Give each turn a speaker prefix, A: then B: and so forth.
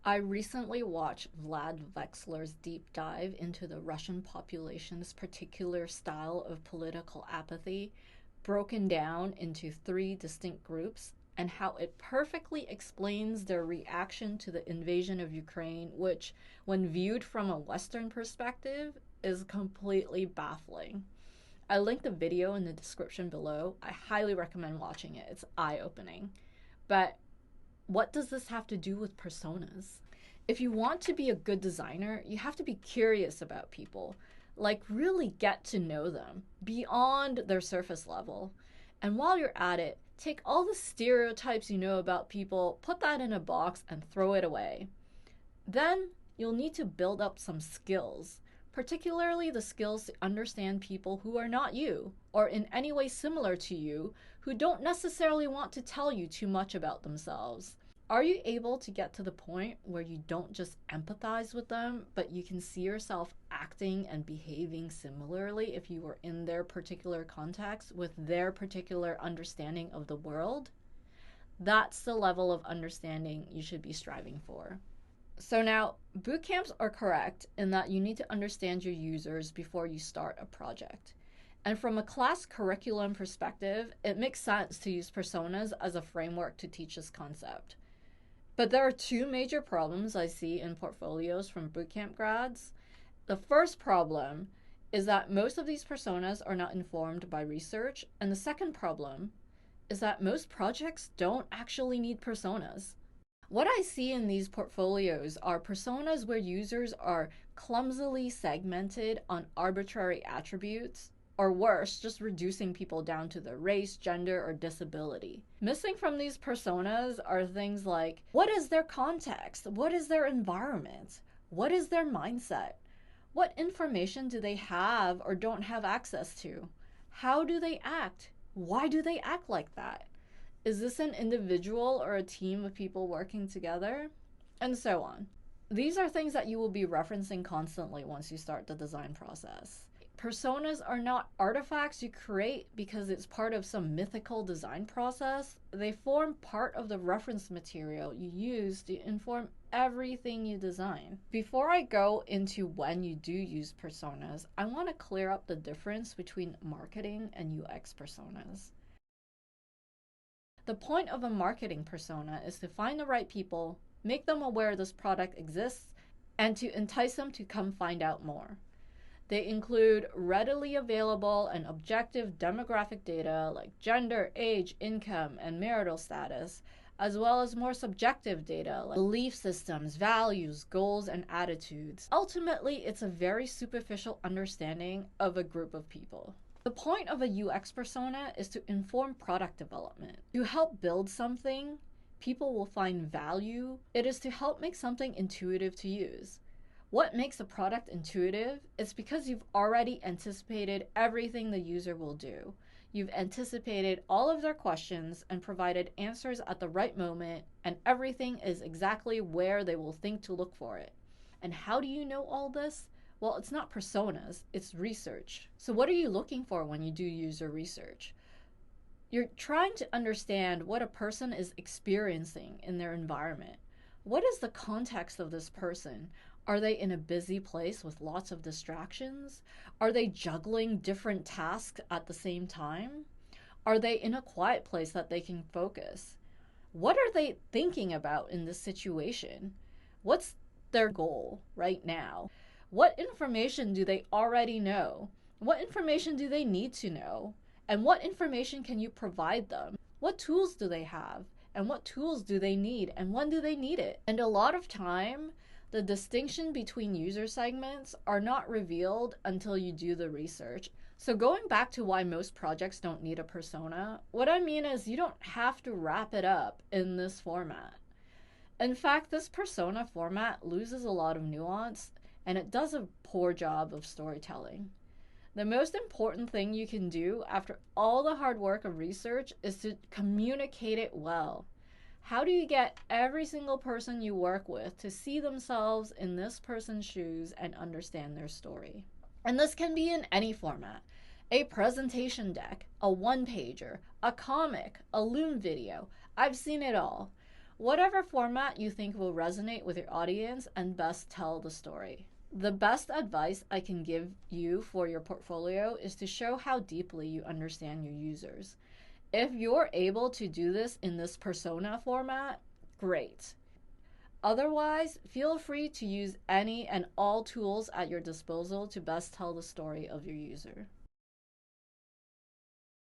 A: I recently watched Vlad Vexler's deep dive into the Russian population's particular style of political apathy, broken down into three distinct groups, and how it perfectly explains their reaction to the invasion of Ukraine, which, when viewed from a Western perspective, is completely baffling. I linked the video in the description below. I highly recommend watching it. It's eye-opening. But what does this have to do with personas? If you want to be a good designer, you have to be curious about people. Like, really get to know them beyond their surface level. And while you're at it, take all the stereotypes you know about people, put that in a box, and throw it away. Then you'll need to build up some skills, particularly the skills to understand people who are not you, or in any way similar to you, who don't necessarily want to tell you too much about themselves. Are you able to get to the point where you don't just empathize with them, but you can see yourself acting and behaving similarly if you were in their particular context with their particular understanding of the world? That's the level of understanding you should be striving for. So now, boot camps are correct in that you need to understand your users before you start a project. And from a class curriculum perspective, it makes sense to use personas as a framework to teach this concept. But there are two major problems I see in portfolios from bootcamp grads. The first problem is that most of these personas are not informed by research, and the second problem is that most projects don't actually need personas. What I see in these portfolios are personas where users are clumsily segmented on arbitrary attributes, or worse, just reducing people down to their race, gender, or disability. Missing from these personas are things like, what is their context? What is their environment? What is their mindset? What information do they have or don't have access to? How do they act? Why do they act like that? Is this an individual or a team of people working together? And so on. These are things that you will be referencing constantly once you start the design process. Personas are not artifacts you create because it's part of some mythical design process. They form part of the reference material you use to inform everything you design. Before I go into when you do use personas, I want to clear up the difference between marketing and UX personas. The point of a marketing persona is to find the right people, make them aware this product exists, and to entice them to come find out more. They include readily available and objective demographic data like gender, age, income, and marital status, as well as more subjective data like belief systems, values, goals, and attitudes. Ultimately, it's a very superficial understanding of a group of people. The point of a UX persona is to inform product development. To help build something people will find value, it is to help make something intuitive to use. What makes a product intuitive is because you've already anticipated everything the user will do. You've anticipated all of their questions and provided answers at the right moment, and everything is exactly where they will think to look for it. And how do you know all this? Well, it's not personas, it's research. So what are you looking for when you do user research? You're trying to understand what a person is experiencing in their environment. What is the context of this person? Are they in a busy place with lots of distractions? Are they juggling different tasks at the same time? Are they in a quiet place that they can focus? What are they thinking about in this situation? What's their goal right now? What information do they already know? What information do they need to know? And what information can you provide them? What tools do they have? And what tools do they need? And when do they need it? And a lot of time, the distinction between user segments are not revealed until you do the research. So going back to why most projects don't need a persona, what I mean is you don't have to wrap it up in this format. In fact, this persona format loses a lot of nuance, and it does a poor job of storytelling. The most important thing you can do after all the hard work of research is to communicate it well. How do you get every single person you work with to see themselves in this person's shoes and understand their story? And this can be in any format. A presentation deck, a one-pager, a comic, a Loom video. I've seen it all. Whatever format you think will resonate with your audience and best tell the story. The best advice I can give you for your portfolio is to show how deeply you understand your users. If you're able to do this in this persona format, great. Otherwise, feel free to use any and all tools at your disposal to best tell the story of your user.